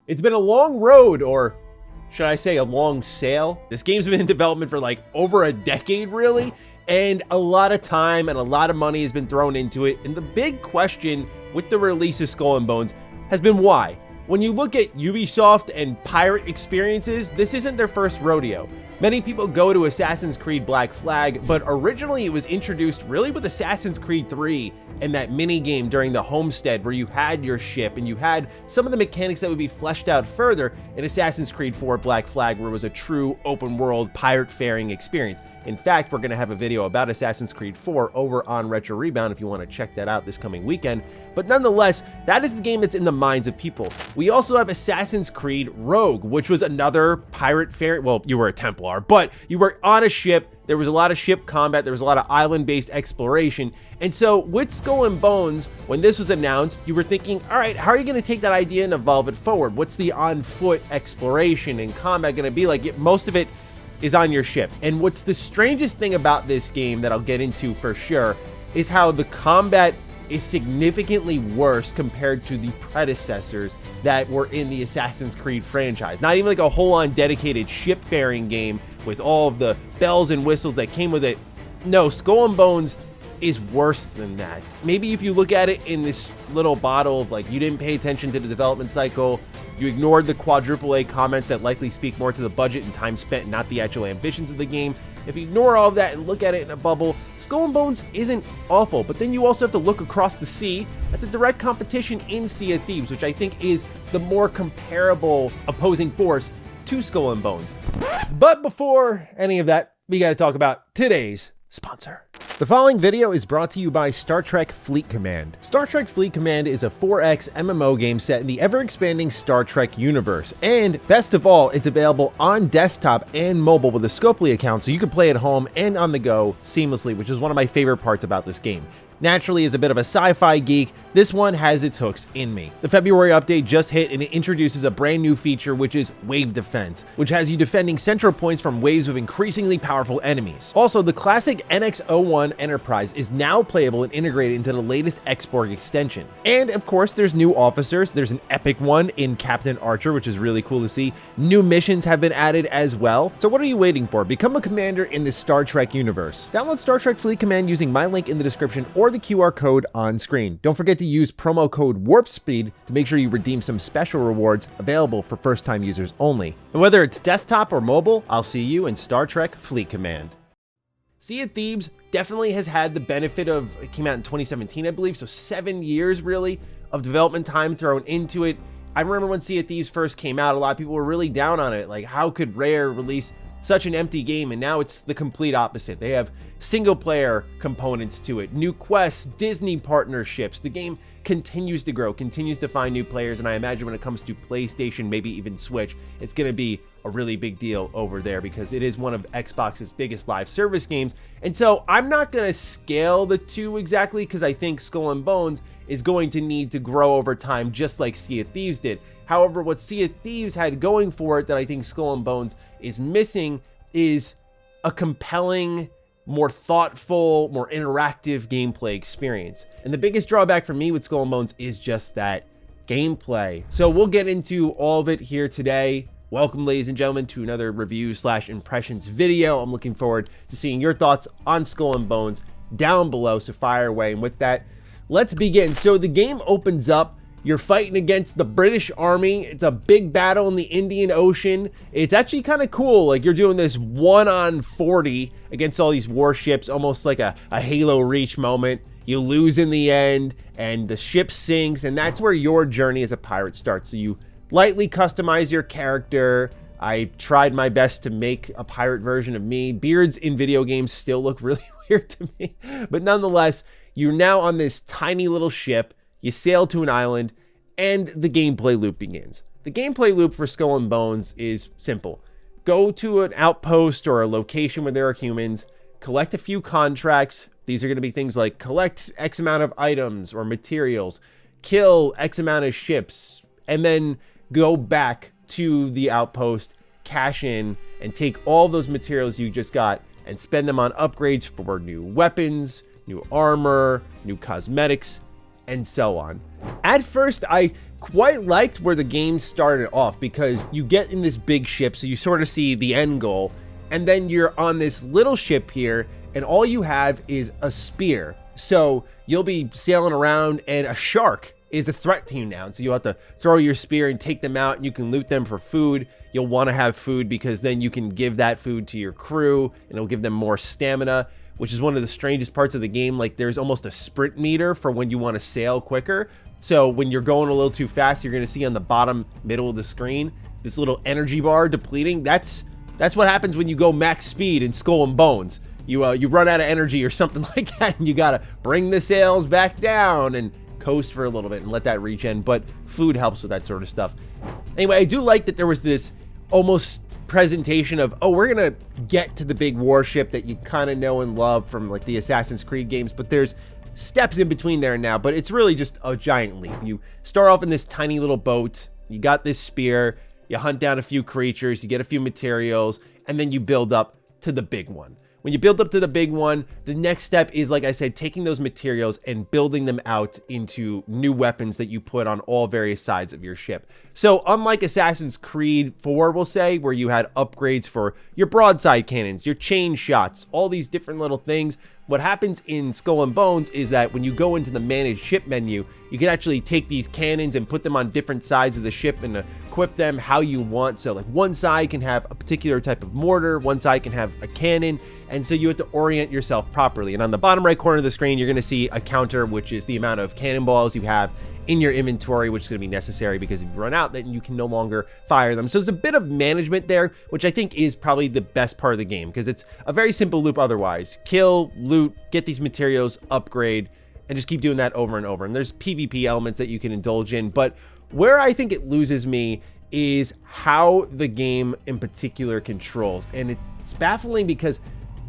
It's been a long road, or should I say a long sail? This game's been in development for like over a decade, really, and a lot of time and a lot of money has been thrown into it. And the big question with the release of Skull and Bones has been why. When you look at Ubisoft and pirate experiences, this isn't their first rodeo. Many people go to Assassin's Creed Black Flag, but originally it was introduced really with Assassin's Creed 3 and that mini game during the homestead where you had your ship and you had some of the mechanics that would be fleshed out further in Assassin's Creed 4 Black Flag, where it was a true open world pirate faring experience. In fact, we're going to have a video about Assassin's Creed 4 over on Retro Rebound if you want to check that out this coming weekend. But nonetheless, that is the game that's in the minds of people. We also have Assassin's Creed Rogue, which was another pirate faring. Well, you were a Templar, but you were on a ship. There was a lot of ship combat. There was a lot of island-based exploration. And so with Skull and Bones, when this was announced, you were thinking, all right, how are you going to take that idea and evolve it forward? What's the on-foot exploration and combat going to be like? Most of it is on your ship. And what's the strangest thing about this game that I'll get into for sure is how the combat is significantly worse compared to the predecessors that were in the Assassin's Creed franchise. Not even like a whole-on dedicated ship-faring game with all of the bells and whistles that came with it. No, Skull and Bones is worse than that. Maybe if you look at it in this little bottle of like, you didn't pay attention to the development cycle, you ignored the quadruple A comments that likely speak more to the budget and time spent, not the actual ambitions of the game. If you ignore all of that and look at it in a bubble, Skull and Bones isn't awful, but then you also have to look across the sea at the direct competition in Sea of Thieves, which I think is the more comparable opposing force to Skull and Bones. But before any of that, we got to talk about today's sponsor. The following video is brought to you by Star Trek Fleet Command. Star Trek Fleet Command is a 4X MMO game set in the ever-expanding Star Trek universe. And best of all, it's available on desktop and mobile with a Scopely account, so you can play at home and on the go seamlessly, which is one of my favorite parts about this game. Naturally, as a bit of a sci-fi geek, this one has its hooks in me. The February update just hit and it introduces a brand new feature, which is Wave Defense, which has you defending central points from waves of increasingly powerful enemies. Also, the classic NX-01 Enterprise is now playable and integrated into the latest Xborg extension. And of course, there's new officers. There's an epic one in Captain Archer, which is really cool to see. New missions have been added as well. So what are you waiting for? Become a commander in the Star Trek universe. Download Star Trek Fleet Command using my link in the description or the QR code on screen. Don't forget to use promo code WARPSPEED to make sure you redeem some special rewards available for first-time users only. And whether it's desktop or mobile, I'll see you in Star Trek Fleet Command. Sea of Thieves definitely has had the benefit of, it came out in 2017, I believe, so 7 years really of development time thrown into it. I remember when Sea of Thieves first came out, a lot of people were really down on it. Like, how could Rare release such an empty game? And now it's the complete opposite. They have single player components to it, new quests, Disney partnerships. The game continues to grow, continues to find new players, and I imagine when it comes to PlayStation, maybe even Switch, it's going to be a really big deal over there because it is one of Xbox's biggest live service games. And so I'm not going to scale the two exactly because I think Skull and Bones is going to need to grow over time just like Sea of Thieves did. However, what Sea of Thieves had going for it that I think Skull and Bones is missing is a compelling, more thoughtful, more interactive gameplay experience. And the biggest drawback for me with Skull and Bones is just that gameplay. So we'll get into all of it here today. Welcome, ladies and gentlemen, to another review/impressions video. I'm looking forward to seeing your thoughts on Skull and Bones down below, so fire away. And with that, let's begin. So the game opens up. You're fighting against the British Army. It's a big battle in the Indian Ocean. It's actually kind of cool. Like, you're doing this 1-on-40 against all these warships, almost like a Halo Reach moment. You lose in the end, and the ship sinks, and that's where your journey as a pirate starts. So you lightly customize your character. I tried my best to make a pirate version of me. Beards in video games still look really weird to me. But nonetheless, you're now on this tiny little ship. You sail to an island, and the gameplay loop begins. The gameplay loop for Skull and Bones is simple. Go to an outpost or a location where there are humans, collect a few contracts. These are going to be things like collect X amount of items or materials, kill X amount of ships, and then go back to the outpost, cash in, and take all those materials you just got and spend them on upgrades for new weapons, new armor, new cosmetics. and so on. At first, I quite liked where the game started off because you get in this big ship, so you sort of see the end goal, and then you're on this little ship here, and all you have is a spear. So you'll be sailing around, and a shark is a threat to you now. So you'll have to throw your spear and take them out, and you can loot them for food. You'll want to have food because then you can give that food to your crew, and it'll give them more stamina, which is one of the strangest parts of the game. Like, there's almost a sprint meter for when you want to sail quicker. So when you're going a little too fast, you're going to see on the bottom middle of the screen this little energy bar depleting. That's what happens when you go max speed in Skull and Bones. You run out of energy or something like that, and you got to bring the sails back down and coast for a little bit and let that regen. But food helps with that sort of stuff. Anyway, I do like that there was this almost presentation of, oh, we're gonna get to the big warship that you kind of know and love from like the Assassin's Creed games, but there's steps in between there now. But it's really just a giant leap. You start off in this tiny little boat, you got this spear, you hunt down a few creatures, you get a few materials, and then you build up to the big one. When you build up to the big one, the next step is, like I said, taking those materials and building them out into new weapons that you put on all various sides of your ship. So unlike Assassin's Creed 4, we'll say, where you had upgrades for your broadside cannons, your chain shots, all these different little things, what happens in Skull and Bones is that when you go into the manage ship menu, you can actually take these cannons and put them on different sides of the ship and equip them how you want. So like one side can have a particular type of mortar, one side can have a cannon, and so you have to orient yourself properly. And on the bottom right corner of the screen, you're going to see a counter, which is the amount of cannonballs you have in your inventory, which is going to be necessary because if you run out, then you can no longer fire them. So there's a bit of management there, which I think is probably the best part of the game because it's a very simple loop otherwise. Kill, loot, get these materials, upgrade, and just keep doing that over and over. And there's PvP elements that you can indulge in, but where I think it loses me is how the game in particular controls. And it's baffling because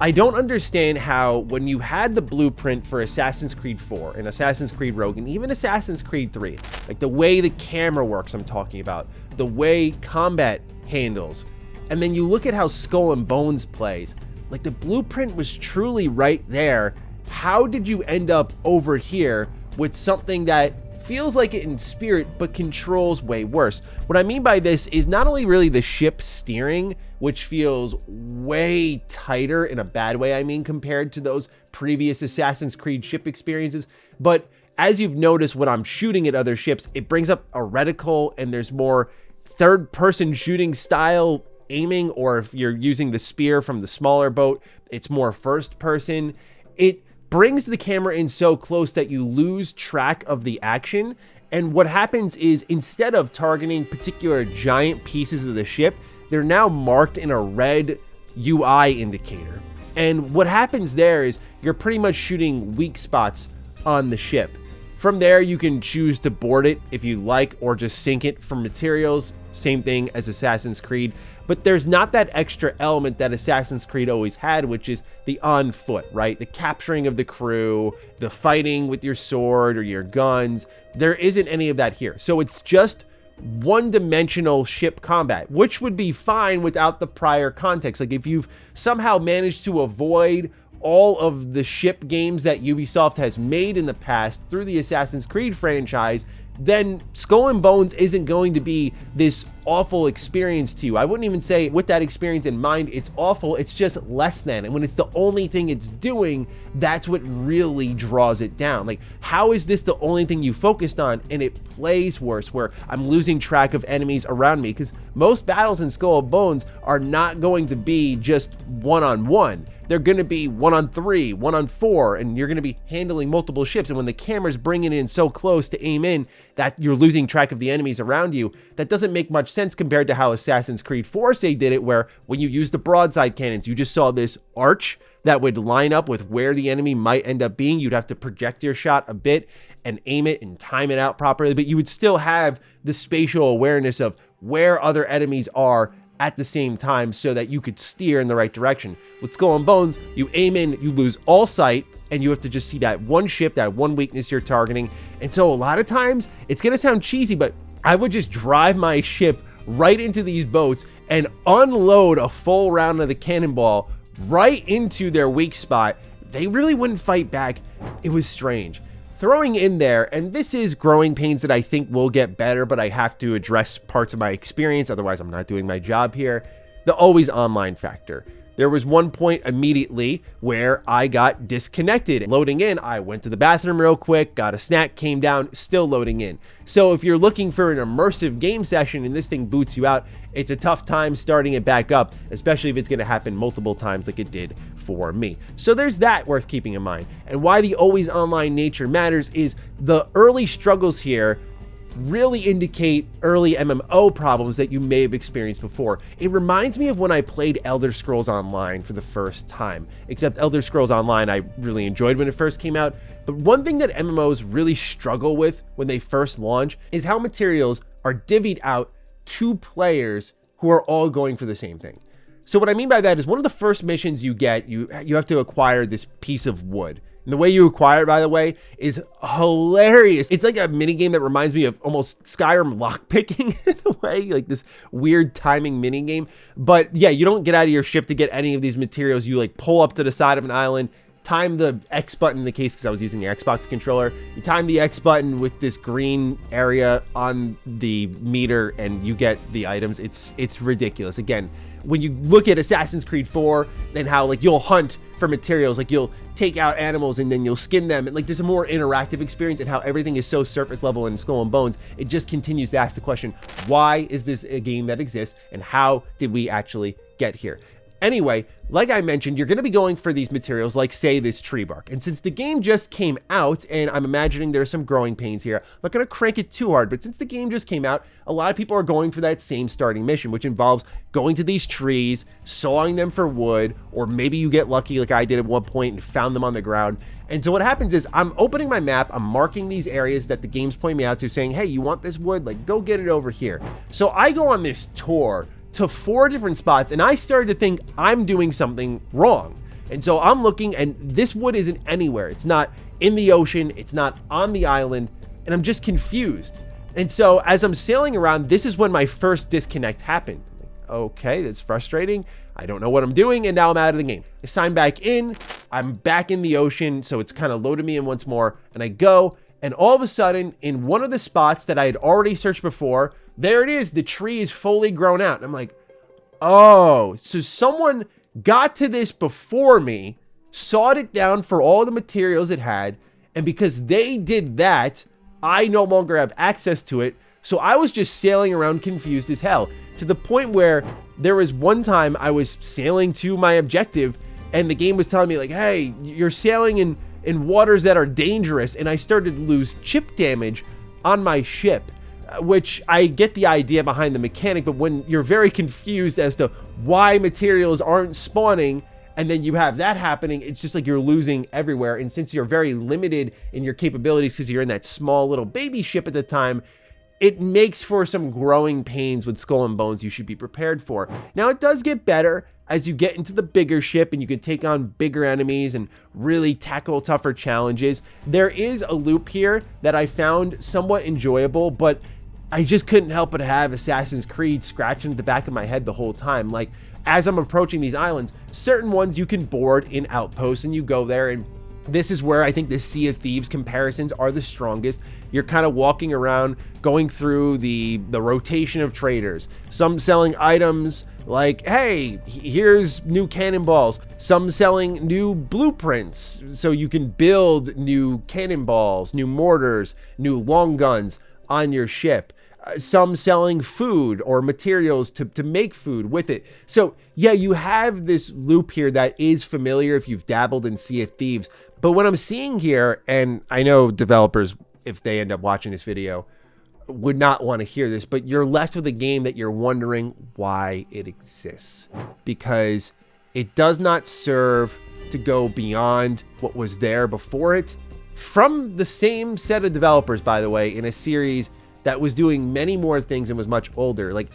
I don't understand how, when you had the blueprint for Assassin's Creed 4 and Assassin's Creed Rogue and even Assassin's Creed 3, like the way the camera works, I'm talking about, the way combat handles, and then you look at how Skull and Bones plays, like the blueprint was truly right there. How did you end up over here with something that feels like it in spirit but controls way worse? What I mean by this is not only really the ship steering, which feels way tighter in a bad way, I mean, compared to those previous Assassin's Creed ship experiences, but as you've noticed when I'm shooting at other ships, it brings up a reticle and there's more third-person shooting style aiming, or if you're using the spear from the smaller boat, it's more first-person. It brings the camera in so close that you lose track of the action, and what happens is instead of targeting particular giant pieces of the ship, they're now marked in a red UI indicator. And what happens there is you're pretty much shooting weak spots on the ship. From there, you can choose to board it if you like, or just sink it for materials. Same thing as Assassin's Creed. But there's not that extra element that Assassin's Creed always had, which is the on foot, right? The capturing of the crew, the fighting with your sword or your guns. There isn't any of that here. So it's just one-dimensional ship combat, which would be fine without the prior context. Like if you've somehow managed to avoid all of the ship games that Ubisoft has made in the past through the Assassin's Creed franchise, then Skull and Bones isn't going to be this awful experience to you. I wouldn't even say with that experience in mind, it's awful. It's just less than. And when it's the only thing it's doing, that's what really draws it down. Like, how is this the only thing you focused on and it plays worse, where I'm losing track of enemies around me? Because most battles in Skull and Bones are not going to be just one-on-one. They're going to be 1-on-3, 1-on-4, and you're going to be handling multiple ships. And when the camera's bringing it in so close to aim in that you're losing track of the enemies around you, that doesn't make much sense compared to how Assassin's Creed 4 say did it, where when you use the broadside cannons, you just saw this arch that would line up with where the enemy might end up being. You'd have to project your shot a bit and aim it and time it out properly, but you would still have the spatial awareness of where other enemies are at the same time so that you could steer in the right direction. With Skull and Bones, you aim in, you lose all sight, and you have to just see that one ship, that one weakness you're targeting. And so a lot of times, it's gonna sound cheesy, but I would just drive my ship right into these boats and unload a full round of the cannonball right into their weak spot. They really wouldn't fight back. It was strange. throwing in there, and this is growing pains that I think will get better, but I have to address parts of my experience, otherwise I'm not doing my job here, the always online factor. There was one point immediately where I got disconnected. Loading in, I went to the bathroom real quick, got a snack, came down, still loading in. So if you're looking for an immersive game session and this thing boots you out, it's a tough time starting it back up, especially if it's going to happen multiple times like it did for me. So there's that worth keeping in mind. And why the always online nature matters is the early struggles here really indicate early MMO problems that you may have experienced before. It reminds me of when I played Elder Scrolls Online for the first time, except Elder Scrolls Online I really enjoyed when it first came out. But one thing that MMOs really struggle with when they first launch is how materials are divvied out to players who are all going for the same thing. So what I mean by that is one of the first missions you get, you have to acquire this piece of wood. And the way you acquire it, by the way, is hilarious. It's like a minigame that reminds me of almost Skyrim lockpicking in a way, like this weird timing minigame. But yeah, you don't get out of your ship to get any of these materials. You like pull up to the side of an island, time the X button in the case because I was using the Xbox controller. You time the X button with this green area on the meter and you get the items. It's ridiculous. Again, when you look at Assassin's Creed 4 and how like you'll hunt for materials, like you'll take out animals and then you'll skin them, and like there's a more interactive experience, and how everything is so surface level in Skull and Bones, it just continues to ask the question, why is this a game that exists and how did we actually get here? Anyway, like I mentioned, you're going to be going for these materials like, say, this tree bark. And since the game just came out, and I'm imagining there's some growing pains here, I'm not going to crank it too hard, but since the game just came out, a lot of people are going for that same starting mission, which involves going to these trees, sawing them for wood, or maybe you get lucky like I did at one point and found them on the ground. And so what happens is I'm opening my map, I'm marking these areas that the game's pointing me out to, saying, hey, you want this wood? Like, go get it over here. So I go on this tour to 4 different spots, and I started to think I'm doing something wrong. And so I'm looking, and this wood isn't anywhere. It's not in the ocean, it's not on the island, and I'm just confused. And so as I'm sailing around, this is when my first disconnect happened. Like, okay, that's frustrating. I don't know what I'm doing, and now I'm out of the game. I sign back in, I'm back in the ocean, so it's kind of loaded me in once more, and I go, and all of a sudden, in one of the spots that I had already searched before, there it is, the tree is fully grown out. And I'm like, oh, so someone got to this before me, sawed it down for all the materials it had, and because they did that, I no longer have access to it. So I was just sailing around confused as hell, to the point where there was one time I was sailing to my objective, and the game was telling me like, hey, you're sailing in waters that are dangerous, and I started to lose chip damage on my ship. Which I get the idea behind the mechanic, but when you're very confused as to why materials aren't spawning, and then you have that happening, it's just like you're losing everywhere. And since you're very limited in your capabilities because you're in that small little baby ship at the time, it makes for some growing pains with Skull and Bones you should be prepared for. Now, it does get better as you get into the bigger ship and you can take on bigger enemies and really tackle tougher challenges. There is a loop here that I found somewhat enjoyable, but I just couldn't help but have Assassin's Creed scratching at the back of my head the whole time. Like, as I'm approaching these islands, certain ones you can board in outposts and you go there, and this is where I think the Sea of Thieves comparisons are the strongest. You're kind of walking around, going through the rotation of traders. Some selling items like, hey, here's new cannonballs. Some selling new blueprints so you can build new cannonballs, new mortars, new long guns on your ship. Some selling food or materials to make food with it. So yeah, you have this loop here that is familiar if you've dabbled in Sea of Thieves. But what I'm seeing here, and I know developers, if they end up watching this video, would not want to hear this, but you're left with a game that you're wondering why it exists. Because it does not serve to go beyond what was there before it. From the same set of developers, by the way, in a series that was doing many more things and was much older. Like,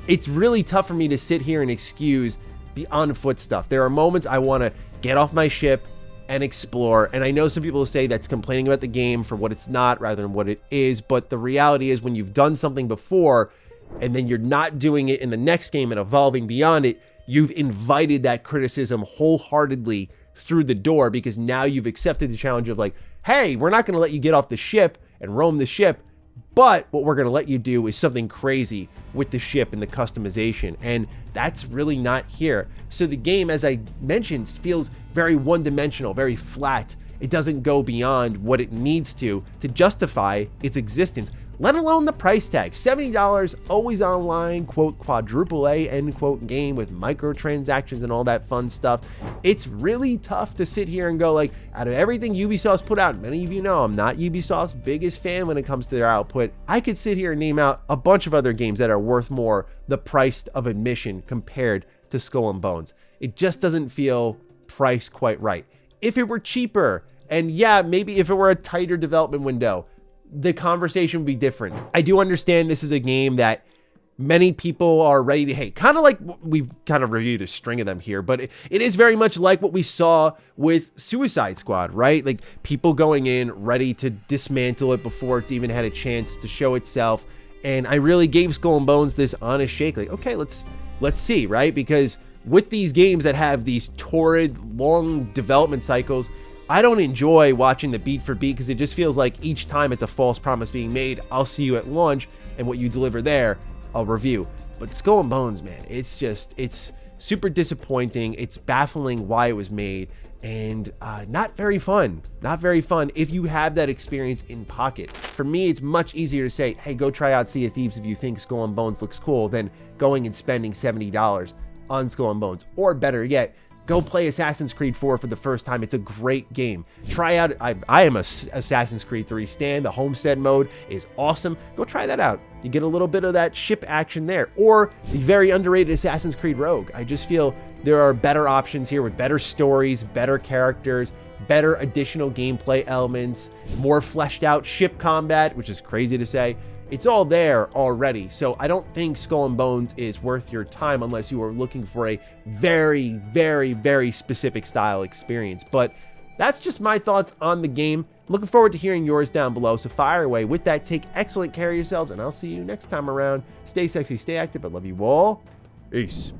it's really tough for me to sit here and excuse the on foot stuff. There are moments I want to get off my ship and explore, and I know some people say that's complaining about the game for what it's not rather than what it is, but the reality is when you've done something before and then you're not doing it in the next game and evolving beyond it, you've invited that criticism wholeheartedly through the door, because now you've accepted the challenge of like, hey, we're not going to let you get off the ship and roam the ship, but what we're going to let you do is something crazy with the ship and the customization. And that's really not here. So the game, as I mentioned, feels very one-dimensional, very flat. It doesn't go beyond what it needs to justify its existence, let alone the price tag. $70, always online, quote, quadruple A, end quote, game with microtransactions and all that fun stuff. It's really tough to sit here and go, like, out of everything Ubisoft's put out, many of you know I'm not Ubisoft's biggest fan when it comes to their output. I could sit here and name out a bunch of other games that are worth more the price of admission compared to Skull and Bones. It just doesn't feel priced quite right. If it were cheaper, and yeah, maybe if it were a tighter development window, the conversation would be different. I do understand this is a game that many people are ready to hate. Kind of like we've kind of reviewed a string of them here, but it is very much like what we saw with Suicide Squad, right? Like people going in ready to dismantle it before it's even had a chance to show itself. And I really gave Skull and Bones this honest shake. Like, okay, let's see, right? Because with these games that have these torrid, long development cycles, I don't enjoy watching the beat for beat because it just feels like each time it's a false promise being made. I'll see you at launch, and what you deliver there, I'll review. But Skull and Bones, man, it's super disappointing. It's baffling why it was made, and not very fun. Not very fun if you have that experience in pocket. For me, it's much easier to say, hey, go try out Sea of Thieves if you think Skull and Bones looks cool, than going and spending $70 on Skull and Bones. Or better yet, go play Assassin's Creed 4 for the first time. It's a great game. Try out, I am a Assassin's Creed 3 stan. The Homestead mode is awesome. Go try that out. You get a little bit of that ship action there. Or the very underrated Assassin's Creed Rogue. I just feel there are better options here with better stories, better characters, better additional gameplay elements, more fleshed out ship combat, which is crazy to say. It's all there already, so I don't think Skull and Bones is worth your time unless you are looking for a very, very, very specific style experience. But that's just my thoughts on the game. Looking forward to hearing yours down below, so fire away. With that, take excellent care of yourselves, and I'll see you next time around. Stay sexy, stay active. I love you all. Peace.